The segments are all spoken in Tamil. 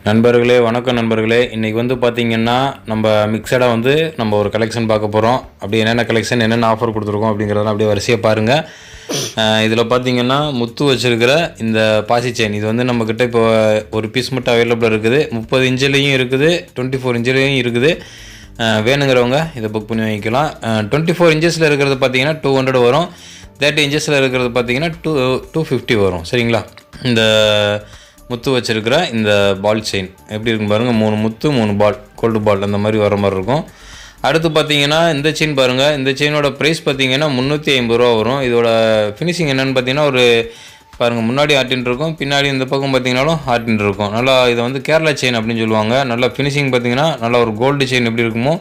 நண்பர்களே வணக்கம் நண்பர்களே. இன்றைக்கி வந்து பார்த்திங்கன்னா நம்ம மிக்சடாக வந்து நம்ம ஒரு கலெக்ஷன் பார்க்க போகிறோம். அப்படி என்னென்ன கலெக்ஷன் என்னென்ன ஆஃபர் கொடுத்துருக்கோம் அப்படிங்கிறதெல்லாம் அப்படியே வரிசையாக பாருங்கள். இதில் பார்த்திங்கன்னா முத்து வச்சுருக்கிற இந்த பாசி செயின் இது வந்து நம்மக்கிட்ட இப்போ ஒரு பீஸ் மட்டும் அவைலபிளாக இருக்குது. 30 இன்ச்சிலையும் இருக்குது, 24 இன்ச்சிலையும் இருக்குது. வேணுங்கிறவங்க இதை புக் பண்ணி வாங்கிக்கலாம். 24 இன்ச்சஸில் இருக்கிறது பார்த்திங்கன்னா 200 வரும். 30 இன்ச்சஸில் இருக்கிறது பார்த்திங்கன்னா 250 வரும். சரிங்களா? இந்த முத்து வச்சுருக்கிற இந்த பால் செயின் எப்படி இருக்கும் பாருங்கள். 3 முத்து 3 பால், கோல்டு பால் அந்த மாதிரி வர மாதிரி இருக்கும். அடுத்து பார்த்தீங்கன்னா இந்த செயின் பாருங்கள். இந்த செயினோட ப்ரைஸ் பார்த்தீங்கன்னா 350 ரூபா வரும். இதோட ஃபினிஷிங் என்னென்னு பார்த்தீங்கன்னா ஒரு பாருங்கள், முன்னாடி ஆர்டின் இருக்கும், பின்னாடி இந்த பக்கம் பார்த்தீங்கன்னாலும் ஆர்டின் இருக்கும். நல்லா இதை வந்து கேரளா செயின் அப்படின்னு சொல்லுவாங்க. நல்லா ஃபினிஷிங் பார்த்தீங்கன்னா நல்லா ஒரு கோல்டு செயின் எப்படி இருக்குமோ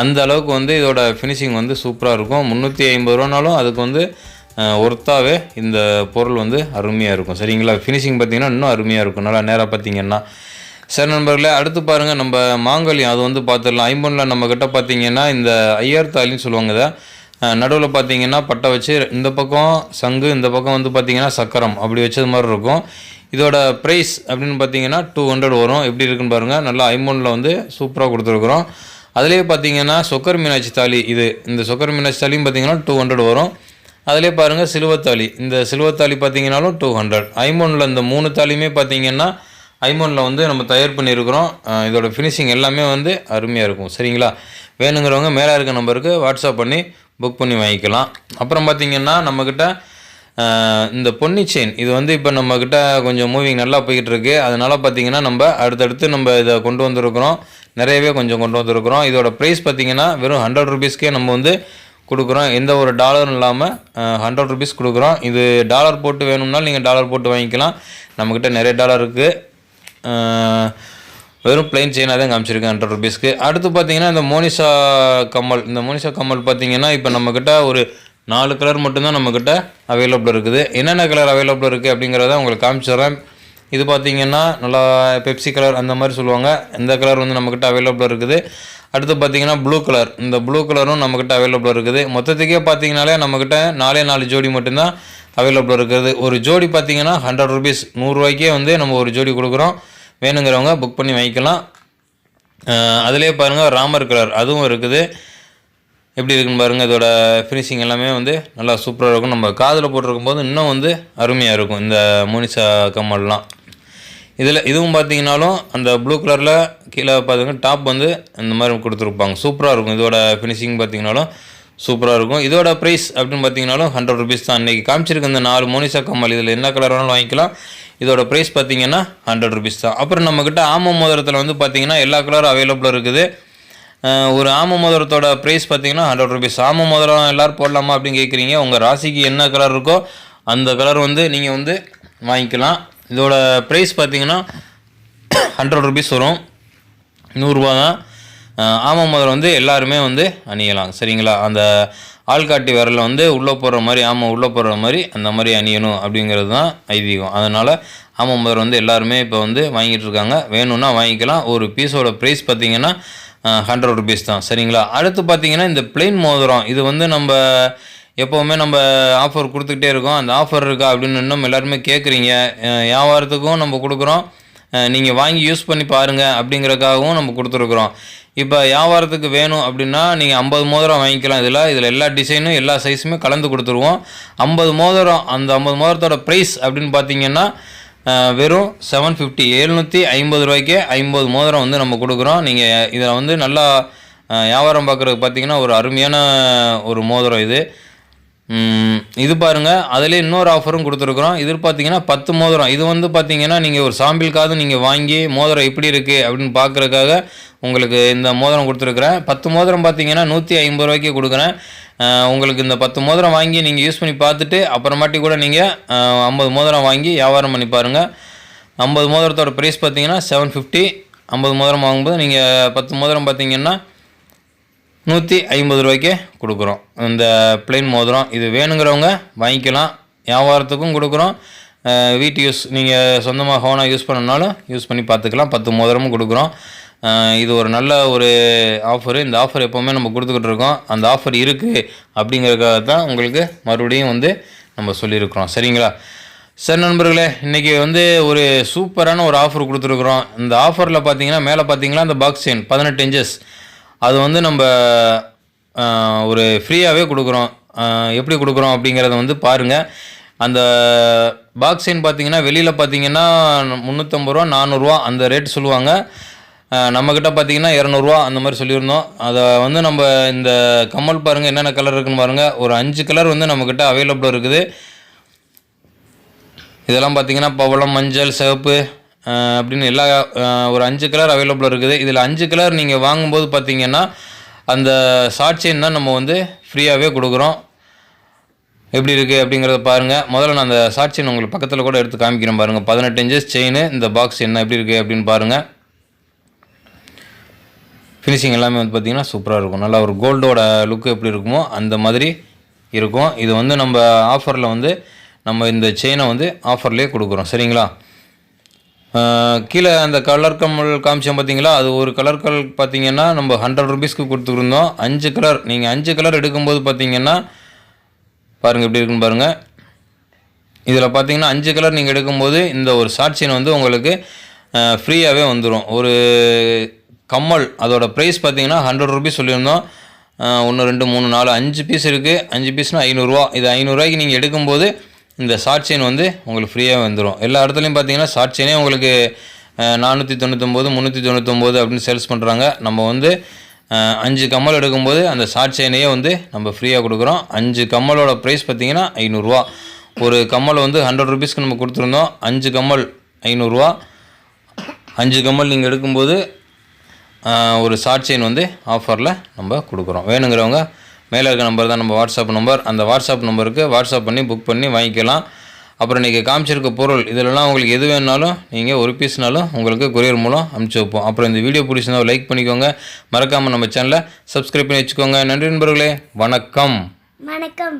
அந்த அளவுக்கு வந்து இதோட ஃபினிஷிங் வந்து சூப்பராக இருக்கும். 350 ரூபானாலும் அதுக்கு வந்து ஒர்த்தாகவே இந்த பொருள் வந்து அருமையாக இருக்கும். சரிங்களா? ஃபினிஷிங் பார்த்திங்கன்னா இன்னும் அருமையாக இருக்கும் நல்லா நேராக பார்த்திங்கன்னா. சரி நண்பர்களே, அடுத்து பாருங்கள் நம்ம மாங்கல்யம் அது வந்து பார்த்துடலாம். ஐம்பொன்னில் நம்மக்கிட்ட பார்த்திங்கன்னா இந்த ஐயர் தாலின்னு சொல்லுவாங்க. இதை நடுவில் பார்த்திங்கன்னா பட்டை வச்சு இந்த பக்கம் சங்கு, இந்த பக்கம் வந்து பார்த்திங்கன்னா சக்கரம் அப்படி வச்சது மாதிரி இருக்கும். இதோட ப்ரைஸ் அப்படின்னு பார்த்திங்கன்னா 200 வரும். எப்படி இருக்குன்னு பாருங்கள். நல்லா ஐம்பொன்னில் வந்து சூப்பராக கொடுத்துருக்குறோம். அதிலே பார்த்திங்கன்னா சொக்கர் மீனாட்சி தாலி, இந்த சொக்கர் மீனாட்சி தாலியும் பார்த்திங்கன்னா 200 வரும். அதிலே பாருங்கள் சிலுவத்தாலி, இந்த சிலுவத்தாலி பார்த்தீங்கன்னாலும் 200. ஐம்பொன்னில் இந்த 3 தாலியுமே பார்த்தீங்கன்னா ஐம்பொன்னில் வந்து நம்ம தயார் பண்ணியிருக்கிறோம். இதோட ஃபினிஷிங் எல்லாமே வந்து அருமையாக இருக்கும். சரிங்களா? வேணுங்கிறவங்க மேலே இருக்க நம்பருக்கு வாட்ஸ்அப் பண்ணி புக் பண்ணி வாங்கிக்கலாம். அப்புறம் பார்த்திங்கன்னா நம்மக்கிட்ட இந்த பொன்னி செயின் இது வந்து இப்போ நம்மக்கிட்ட கொஞ்சம் மூவிங் நல்லா போய்கிட்டு இருக்குது. அதனால் பார்த்திங்கன்னா நம்ம அடுத்தடுத்து நம்ம இதை கொண்டு வந்திருக்கிறோம். நிறையவே கொஞ்சம் கொண்டு வந்திருக்கிறோம். இதோட ப்ரைஸ் பார்த்திங்கன்னா வெறும் 100 ருபீஸ்க்கே நம்ம வந்து கொடுக்குறோம். எந்த ஒரு டாலரும் இல்லாமல் 100 ருபீஸ் கொடுக்குறோம். இது டாலர் போட்டு வேணும்னாலும் நீங்கள் டாலர் போட்டு வாங்கிக்கலாம். நம்மக்கிட்ட நிறைய டாலர் இருக்குது. வெறும் பிளைன் செயினாக தான் காமிச்சிருக்கேன் 100 ருபீஸ்க்கு. அடுத்து பார்த்தீங்கன்னா இந்த மோனிஷா கம்மல், இந்த மோனிஷா கம்மல் பார்த்தீங்கன்னா இப்போ நம்மக்கிட்ட ஒரு 4 கலர் மட்டும்தான் நம்மக்கிட்ட அவைலபிள் இருக்குது. என்னென்ன கலர் அவைலபிள் இருக்குது அப்படிங்கிறத உங்களுக்கு காமிச்சிடுறேன். இது பார்த்திங்கன்னா நல்லா பெப்சி கலர் அந்த மாதிரி சொல்லுவாங்க. இந்த கலர் வந்து நம்மக்கிட்ட அவைலபிள் இருக்குது. அடுத்து பார்த்திங்கன்னா ப்ளூ கலர், இந்த ப்ளூ கலரும் நம்மக்கிட்ட அவைலபிள் இருக்குது. மொத்தத்துக்கே பார்த்திங்கனாலே நம்மக்கிட்ட 4 ஜோடி மட்டும்தான் அவைலபிள் இருக்குது. ஒரு ஜோடி பார்த்திங்கன்னா 100 ருபீஸ், 100 ரூபாய்க்கே வந்து நம்ம ஒரு ஜோடி கொடுக்குறோம். வேணுங்கிறவங்க புக் பண்ணி வாங்கிக்கலாம். அதிலே பாருங்கள் ராமர் கலர் அதுவும் இருக்குது. எப்படி இருக்குன்னு பாருங்கள். இதோட ஃபினிஷிங் எல்லாமே வந்து நல்லா சூப்பராக இருக்கும். நம்ம காதில் போட்டிருக்கும் போது இன்னும் வந்து அருமையாக இருக்கும் இந்த மோனிஷா கம்மல்லாம். இதுவும் பார்த்தீங்கன்னாலும் அந்த ப்ளூ கலரில் கீழே பார்த்தீங்கன்னா டாப் வந்து இந்த மாதிரி கொடுத்துருப்பாங்க. சூப்பராக இருக்கும். இதோட ஃபினிஷிங் பார்த்தீங்கன்னாலும் சூப்பராக இருக்கும். இதோட ப்ரைஸ் அப்படின்னு பார்த்தீங்கன்னாலும் 100 ருபீஸ் தான். இன்றைக்கி காமிச்சிருக்க இந்த 4 மோனிஷா கம்மல் இதில் என்ன கலர் வேணாலும் வாங்கிக்கலாம். இதோட ப்ரைஸ் பார்த்தீங்கன்னா 100 ருபீஸ் தான். அப்புறம் நம்மக்கிட்ட ஆம மோதிரத்தில் வந்து பார்த்திங்கன்னா எல்லா கலரும் அவைலபிளாக இருக்குது. ஒரு ஆம மோதிரத்தோட ப்ரைஸ் பார்த்திங்கன்னா 100 ருபீஸ். ஆம மோதிரம் எல்லோரும் போடலாமா அப்படின்னு கேட்குறீங்க. உங்கள் ராசிக்கு என்ன கலர் இருக்கோ அந்த கலர் வந்து நீங்கள் வந்து வாங்கிக்கலாம். இதோட ப்ரைஸ் பார்த்திங்கன்னா 100 ருபீஸ் வரும். 100 ரூபா தான். ஆம மோதிரம் வந்து எல்லாருமே வந்து அணியலாம். சரிங்களா? அந்த ஆள்காட்டி விரலில் வந்து உள்ளே போடுற மாதிரி, உள்ளே போடுற மாதிரி அந்த மாதிரி அணியணும் அப்படிங்கிறது தான் ஐதீகம். அதனால் ஆம மோதிரம் வந்து எல்லாருமே இப்போ வந்து வாங்கிட்டு இருக்காங்க. வேணும்னா வாங்கிக்கலாம். ஒரு பீஸோட ப்ரைஸ் பார்த்திங்கன்னா 100 ருபீஸ் தான். சரிங்களா? அடுத்து பார்த்திங்கன்னா இந்த பிளெயின் மோதிரம் இது வந்து நம்ம எப்போவுமே நம்ம ஆஃபர் கொடுத்துக்கிட்டே இருக்கோம். அந்த ஆஃபர் இருக்கா அப்படின்னு இன்னும் எல்லாருமே கேட்குறீங்க. வியாபாரத்துக்கும் நம்ம கொடுக்குறோம், நீங்கள் வாங்கி யூஸ் பண்ணி பாருங்கள் அப்படிங்கிறதுக்காகவும் நம்ம கொடுத்துருக்குறோம். இப்போ வியாபாரத்துக்கு வேணும் அப்படின்னா நீங்கள் 50 மோதிரம் வாங்கிக்கலாம். இதில் எல்லா டிசைனும் எல்லா சைஸுமே கலந்து கொடுத்துருவோம். 50 மோதிரம், அந்த 50 மோதிரத்தோட ப்ரைஸ் அப்படின்னு பார்த்தீங்கன்னா வெறும் 750, 750 ரூபாய்க்கே 50 மோதிரம் வந்து நம்ம கொடுக்குறோம். நீங்கள் இதில் வந்து நல்லா வியாபாரம் பார்க்குறதுக்கு பார்த்தீங்கன்னா ஒரு அருமையான ஒரு மோதிரம் இது பாருங்கள். அதிலே இன்னொரு ஆஃபரும் கொடுத்துருக்குறோம். இது பார்த்தீங்கன்னா 10 மோதிரம். இது வந்து பார்த்தீங்கன்னா நீங்கள் ஒரு சாம்பிளுக்காவது நீங்கள் வாங்கி மோதிரம் எப்படி இருக்குது அப்படின்னு பார்க்குறதுக்காக உங்களுக்கு இந்த மோதிரம் கொடுத்துருக்குறேன். 10 மோதிரம் பார்த்தீங்கன்னா 150 ரூபாய்க்கு கொடுக்குறேன். உங்களுக்கு இந்த 10 மோதிரம் வாங்கி நீங்கள் யூஸ் பண்ணி பார்த்துட்டு அப்புறமாட்டி கூட நீங்கள் 50 மோதிரம் வாங்கி வியாபாரம் பண்ணி பாருங்கள். 50 மோதிரத்தோட ப்ரைஸ் பார்த்தீங்கன்னா 750. 50 மோதிரம் வாங்கும்போது நீங்கள் 10 மோதிரம் பார்த்தீங்கன்னா 150 ரூபாய்க்கே கொடுக்குறோம். இந்த பிளெயின் மோதிரம் இது வேணுங்கிறவங்க வாங்கிக்கலாம். வியாபாரத்துக்கும் கொடுக்குறோம். வீட்டு யூஸ் நீங்கள் சொந்தமாக ஹோனாக யூஸ் பண்ணனாலும் யூஸ் பண்ணி பார்த்துக்கலாம். 10 மோதிரமும் கொடுக்குறோம். இது ஒரு நல்ல ஒரு ஆஃபரு. இந்த ஆஃபர் எப்போவுமே நம்ம கொடுத்துக்கிட்டு இருக்கோம். அந்த ஆஃபர் இருக்குது அப்படிங்கிறதுக்காக தான் உங்களுக்கு மறுபடியும் வந்து நம்ம சொல்லியிருக்கிறோம். சரிங்களா? சரி நண்பர்களே, இன்றைக்கி வந்து ஒரு சூப்பரான ஒரு ஆஃபர் கொடுத்துருக்குறோம். இந்த ஆஃபரில் பார்த்தீங்கன்னா மேலே பார்த்தீங்களா அந்த பாக்ஸ் செயின் 18 இன்ச்சஸ் அது வந்து நம்ம ஒரு ஃப்ரீயாகவே கொடுக்குறோம். எப்படி கொடுக்குறோம் அப்படிங்கிறத வந்து பாருங்கள். அந்த பாக்ஸ் செயின் பார்த்தீங்கன்னா வெளியில் பார்த்தீங்கன்னா 350 ரூபா 400 அந்த ரேட் சொல்லுவாங்க. நம்மக்கிட்ட பார்த்தீங்கன்னா 200 அந்த மாதிரி சொல்லியிருந்தோம். அதை வந்து நம்ம இந்த கம்மல் பாருங்கள் என்னென்ன கலர் இருக்குன்னு பாருங்கள். ஒரு 5 கலர் வந்து நம்மக்கிட்ட அவைலபிளாக இருக்குது. இதெல்லாம் பார்த்தீங்கன்னா பவளம், மஞ்சள், சிவப்பு அப்படின்னு எல்லா ஒரு 5 கலர் அவைலபிளாக இருக்குது. இதில் 5 கலர் நீங்கள் வாங்கும்போது பார்த்தீங்கன்னா அந்த ஷார்ட் செயின் தான் நம்ம வந்து ஃப்ரீயாகவே கொடுக்குறோம். எப்படி இருக்குது அப்படிங்கிறத பாருங்கள். முதல்ல நான் அந்த ஷார்ட் செயின் உங்களுக்கு பக்கத்தில் கூட எடுத்து காமிக்கிறேன் பாருங்கள். 18 இன்ச்சஸ் செயின், இந்த பாக்ஸ் என்ன எப்படி இருக்குது அப்படின்னு பாருங்கள். ஃபினிஷிங் எல்லாமே வந்து பார்த்திங்கன்னா சூப்பராக இருக்கும். நல்லா ஒரு கோல்டோட லுக்கு எப்படி இருக்குமோ அந்த மாதிரி இருக்கும். இது வந்து நம்ம ஆஃபரில் வந்து நம்ம இந்த செயினை வந்து ஆஃபர்லேயே கொடுக்குறோம். சரிங்களா? கீழே அந்த கலர் கம்மல் காமிச்சோம் பார்த்தீங்களா, அது ஒரு கலர் பார்த்தீங்கன்னா நம்ம 100 ருபீஸ்க்கு கொடுத்துருந்தோம். 5 கலர் நீங்கள் 5 கலர் எடுக்கும்போது பார்த்தீங்கன்னா பாருங்கள் எப்படி இருக்குன்னு பாருங்கள். இதில் பார்த்தீங்கன்னா 5 கலர் நீங்கள் எடுக்கும்போது இந்த ஒரு ஷார்ட் செயின் வந்து உங்களுக்கு ஃப்ரீயாகவே வந்துடும். ஒரு கம்மல் அதோட ப்ரைஸ் பார்த்தீங்கன்னா 100 ருபீஸ் சொல்லியிருந்தோம். 1 2 3 4 5 பீஸ் இருக்குது. 5 பீஸ்னால் 500 இது 500 நீங்கள் எடுக்கும்போது இந்த ஷார்ட் செயின் வந்து உங்களுக்கு ஃப்ரீயாக வந்துடும். எல்லா இடத்துலையும் பார்த்தீங்கன்னா ஷார்ட் செயினே உங்களுக்கு 499 399 அப்படின்னு சேல்ஸ் பண்ணுறாங்க. நம்ம வந்து 5 கம்மல் எடுக்கும்போது அந்த ஷார்ட் செயினையே வந்து நம்ம ஃப்ரீயாக கொடுக்குறோம். 5 கம்மலோட ப்ரைஸ் பார்த்தீங்கன்னா 500. ஒரு கம்மல் வந்து 100 ருபீஸ்க்கு நம்ம கொடுத்துருந்தோம். 5 கம்மல் 500. 5 கம்மல் நீங்கள் எடுக்கும்போது ஒரு ஷார்ட் செயின் வந்து ஆஃபரில் நம்ம கொடுக்குறோம். வேணுங்கிறவங்க மேலே இருக்க நம்பர் தான் நம்ம வாட்ஸ்அப் நம்பர். அந்த வாட்ஸ்அப் நம்பருக்கு வாட்ஸ்அப் பண்ணி புக் பண்ணி வாங்கிக்கலாம். அப்புறம் நீங்கள் காமிச்சிருக்க பொருள் இதிலெல்லாம் உங்களுக்கு எது வேணுனாலும் நீங்கள் ஒரு பீஸ்னாலும் உங்களுக்கு கொரியர் மூலம் அனுப்பிச்சி வைப்போம். அப்புறம் இந்த வீடியோ பிடிச்சிருந்தா லைக் பண்ணிக்கோங்க. மறக்காமல் நம்ம சேனலை சப்ஸ்கிரைப் பண்ணி வச்சுக்கோங்க. நன்றி நண்பர்களே, வணக்கம். வணக்கம்.